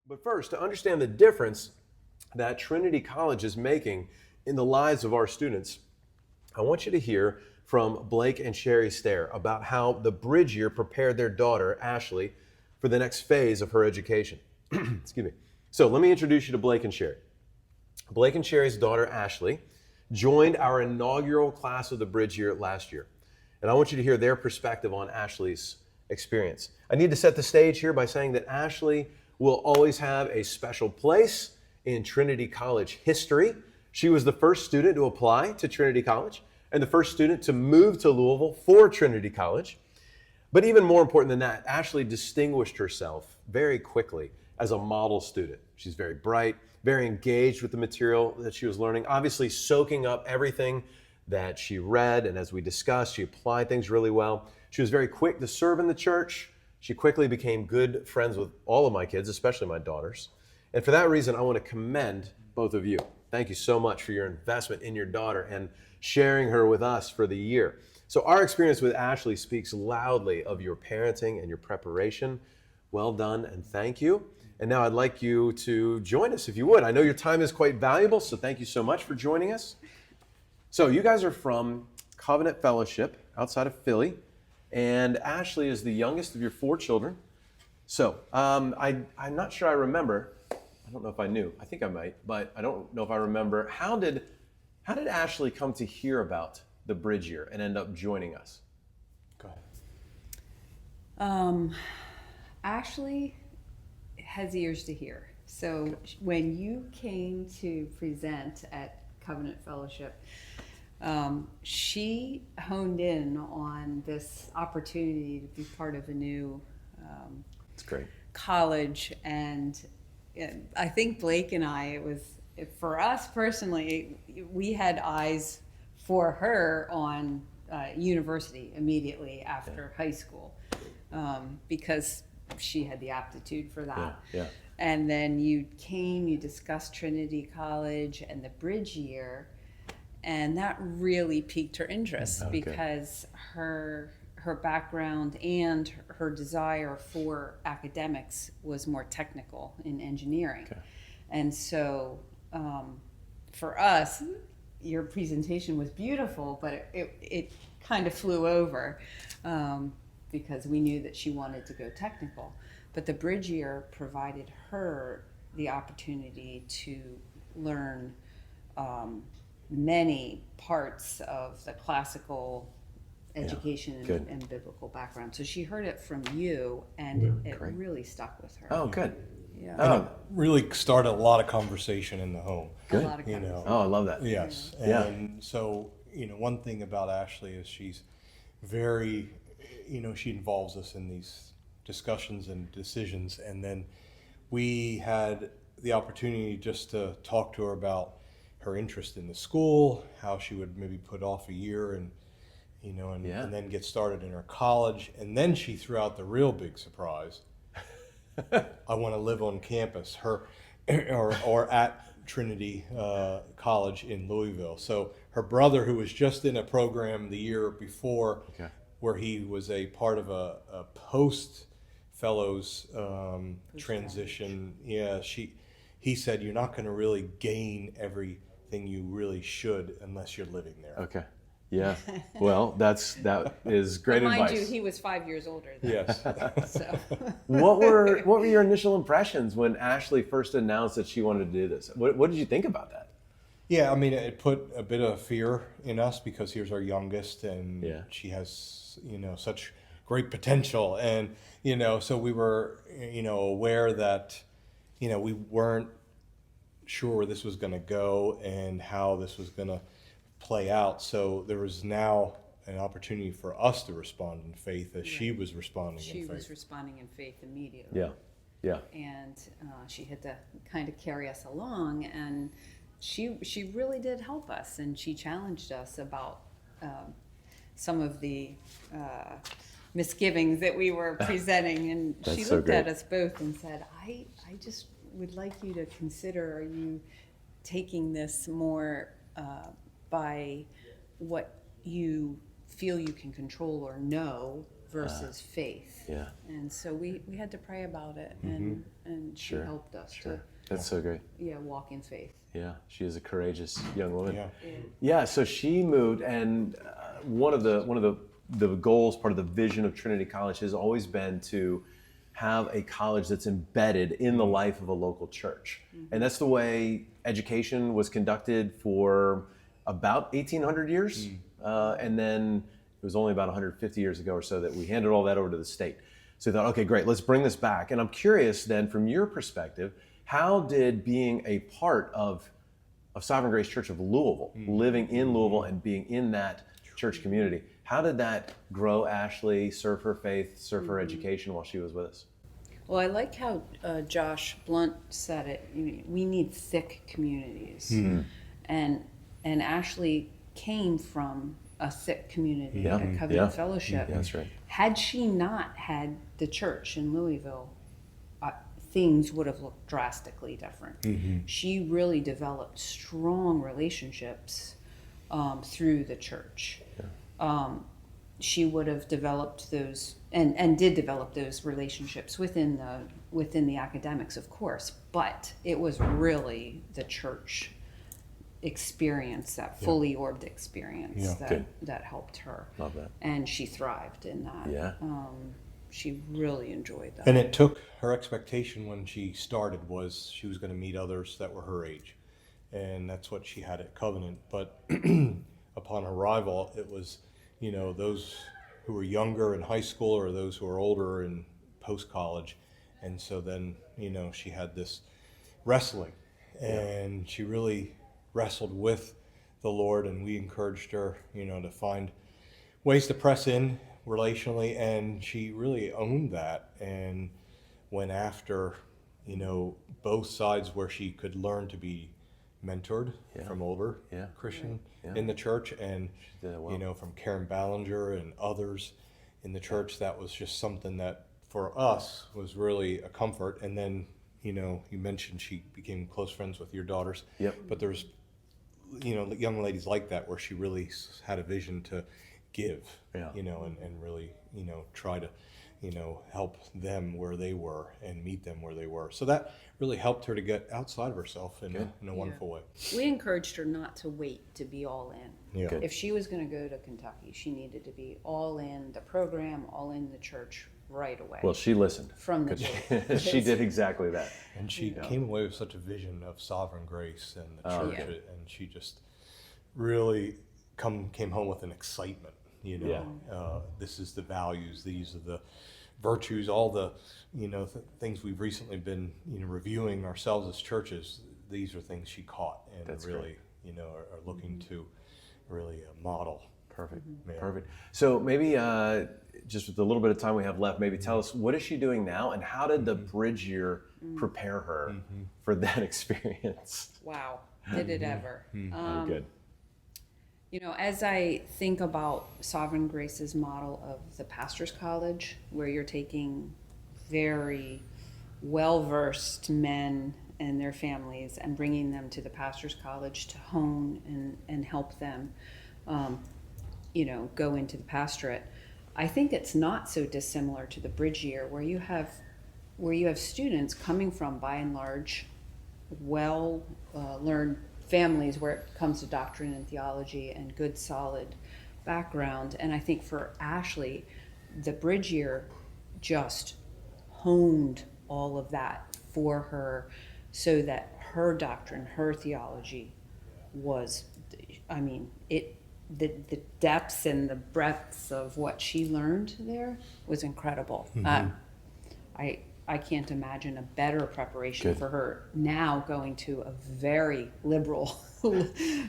But first, to understand the difference that Trinity College is making in the lives of our students, I want you to hear from Blake and Sheri Stehr about how the bridge year prepared their daughter, Ashleigh, for the next phase of her education. Excuse me. So let me introduce you to Blake and Sheri. Blake and Sheri's daughter, Ashleigh, joined our inaugural class of the bridge year last year. And I want you to hear their perspective on Ashleigh's experience. I need to set the stage here by saying that Ashleigh will always have a special place in Trinity College history. She was the first student to apply to Trinity College and the first student to move to Louisville for Trinity College. But even more important than that, Ashleigh distinguished herself very quickly as a model student. She's very bright, very engaged with the material that she was learning, obviously soaking up everything that she read, and as we discussed, she applied things really well. She was very quick to serve in the church. She quickly became good friends with all of my kids, especially my daughters. And for that reason, I want to commend both of you. Thank you so much for your investment in your daughter and sharing her with us for the year. So our experience with Ashleigh speaks loudly of your parenting and your preparation. Well done and thank you. And now I'd like you to join us if you would. I know your time is quite valuable, so thank you so much for joining us. So you guys are from Covenant Fellowship outside of Philly, and Ashleigh is the youngest of your 4 children. So I'm not sure I remember. I don't know if I knew. I think I might, but I don't know if I remember. How did Ashleigh come to hear about the bridge year and end up joining us? Go ahead. Ashleigh has ears to hear. So when you came to present at Covenant Fellowship, she honed in on this opportunity to be part of a new It's great. college, and I think Blake and I, for us personally, we had eyes for her on university immediately after high school, because she had the aptitude for that. Yeah. And then you discussed Trinity College and the bridge year, and that really piqued her interest because her background and her desire for academics was more technical in engineering. Okay. And so for us, your presentation was beautiful, but it kind of flew over because we knew that she wanted to go technical. But the bridge year provided her the opportunity to learn many parts of the classical education and biblical background. So she heard it from you, and it really stuck with her. Oh, good. Yeah. And it really started a lot of conversation in the home. Good. A lot of conversation. Oh, I love that. Yes. Yeah. And so, one thing about Ashleigh is she's very, she involves us in these discussions and decisions. And then we had the opportunity just to talk to her about her interest in the school, how she would maybe put off a year and then get started in her college. And then she threw out the real big surprise. I want to live on campus, or at Trinity College in Louisville. So her brother, who was just in a program the year before, where he was a part of a post fellows transition. Yeah, he said, you're not going to really gain everything you really should unless you're living there. Okay. Yeah. Well, that is great advice. Mind you, he was 5 years older than Yes. so. What were your initial impressions when Ashleigh first announced that she wanted to do this? What did you think about that? Yeah, I mean, it put a bit of fear in us because here's our youngest, and she has, such great potential, and so we were, aware that, we weren't sure where this was going to go and how this was going to play out. So there was now an opportunity for us to respond in faith as she was responding in faith. She was responding in faith immediately. Yeah. And she had to kind of carry us along, and she really did help us, and she challenged us about some of the misgivings that we were presenting, and she looked at us both and said, I just would like you to consider, are you taking this more by what you feel you can control or know versus faith. Yeah. And so we had to pray about it, and she Sure. helped us That's so great. to walk in faith. Yeah, she is a courageous young woman. Yeah. Yeah, so she moved, and one of the goals, part of the vision of Trinity College has always been to have a college that's embedded in the life of a local church. And that's the way education was conducted for about 1800 years. And then it was only about 150 years ago or so that we handed all that over to the state. So we thought, okay, great, let's bring this back. And I'm curious then, from your perspective, how did being a part of Sovereign Grace Church of Louisville, living in Louisville and being in that church community, how did that grow Ashleigh, serve her faith, serve her education while she was with us? Well, I like how Josh Blunt said it. We need thick communities, and Ashleigh came from a thick community at Covenant Fellowship. Yeah, that's right. Had she not had the church in Louisville, things would have looked drastically different. She really developed strong relationships through the church. She would have developed those and did develop those relationships within the academics, of course, but it was really the church experience, that fully orbed experience that helped her. Love that. And she thrived in that. Yeah. She really enjoyed that. And it took her expectation when she started was she was going to meet others that were her age. And that's what she had at Covenant. But upon arrival, it was, those who were younger in high school or those who were older in post-college. And so then, she had this wrestling. And she really wrestled with the Lord, and we encouraged her, to find ways to press in relationally, and she really owned that and went after, both sides where she could learn to be mentored from older Christian in the church, and from Karen Ballinger and others in the church. That was just something that for us was really a comfort. And then you mentioned she became close friends with your daughters. But there's young ladies like that where she really had a vision to give, and really try to help them where they were and meet them where they were. So that really helped her to get outside of herself in a wonderful way. We encouraged her not to wait to be all in. Yeah. If she was going to go to Kentucky, she needed to be all in the program, all in the church right away. Well, she listened. From the beginning. She did exactly that. And she came away with such a vision of sovereign grace and the church, and she just really came home with an excitement. This is the values, these are the virtues, all the things we've recently been reviewing ourselves as churches. These are things she caught and That's really are looking to really model. Perfect. Yeah. Perfect. So maybe just with the little bit of time we have left, maybe tell us, what is she doing now, and how did the bridge year prepare her for that experience? Wow, did it ever. Good. As I think about Sovereign Grace's model of the Pastor's College, where you're taking very well-versed men and their families and bringing them to the Pastor's College to hone and help them, go into the pastorate, I think it's not so dissimilar to the bridge year, where you have students coming from, by and large, learned families where it comes to doctrine and theology and good solid background. And I think for Ashleigh, the bridge year just honed all of that for her, so that her doctrine, her theology was, the depths and the breadths of what she learned there was incredible. I can't imagine a better preparation for her now, going to a very liberal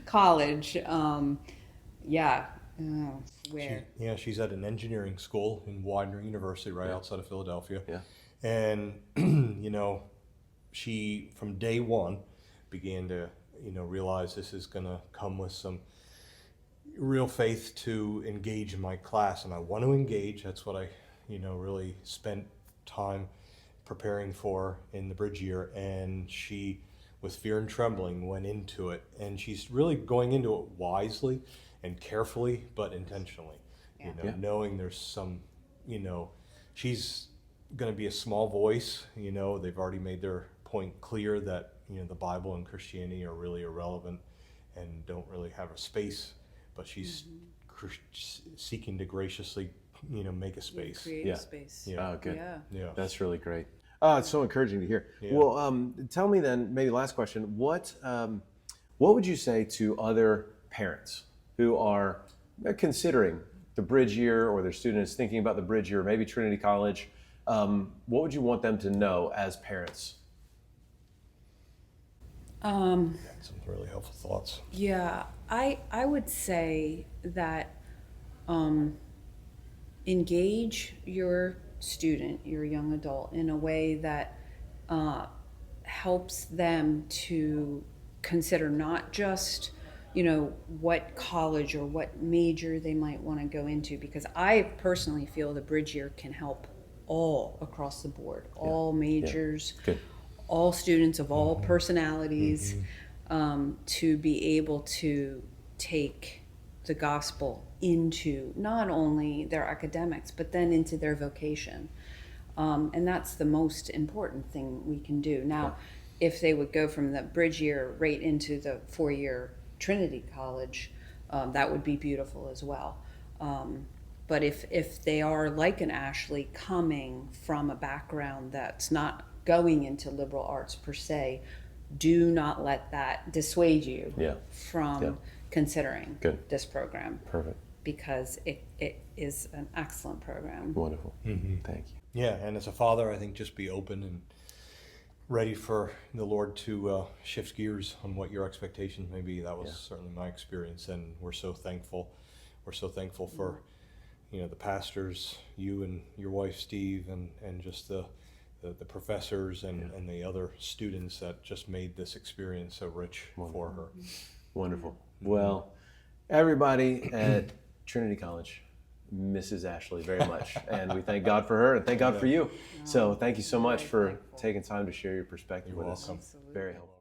college. Where She's at an engineering school in Widener University, right outside of Philadelphia. Yeah. And she from day one began to realize this is going to come with some real faith to engage in my class, and I want to engage. That's what I really spent time preparing for in the bridge year. And she, with fear and trembling, went into it, and she's really going into it wisely and carefully, but intentionally, knowing there's some you know, she's going to be a small voice. You know, they've already made their point clear that, you know, the Bible and Christianity are really irrelevant and don't really have a space, but she's seeking to graciously, you know, make a space. Create Yeah. a space. Yeah. Oh, good. Yeah. Yeah. That's really great. Oh, it's so encouraging to hear. Yeah. Well, tell me then, maybe last question, what would you say to other parents who are considering the bridge year, or their students thinking about the bridge year, maybe Trinity College? What would you want them to know as parents? Some really helpful thoughts. Yeah, I would say that engage your student, your young adult, in a way that helps them to consider not just, you know, what college or what major they might want to go into, because I personally feel the bridge year can help all across the board, all majors, Good. all students of all personalities, to be able to take the gospel into not only their academics, but then into their vocation. And that's the most important thing we can do. Now, if they would go from the bridge year right into the 4-year Trinity College, that would be beautiful as well. But if they are like an Ashleigh, coming from a background that's not going into liberal arts per se, do not let that dissuade you from considering this program. Perfect. Because it is an excellent program. Wonderful. Thank you. Yeah, and as a father, I think just be open and ready for the Lord to shift gears on what your expectations may be. That was certainly my experience, and we're so thankful. We're so thankful for, you know, the pastors, you and your wife Steve, and just the professors and the other students that just made this experience so rich for her. Wonderful. Well, everybody at Trinity College misses Ashleigh very much, and we thank God for her and thank God for you. So thank you so much for taking time to share your perspective with us. Welcome. Very helpful.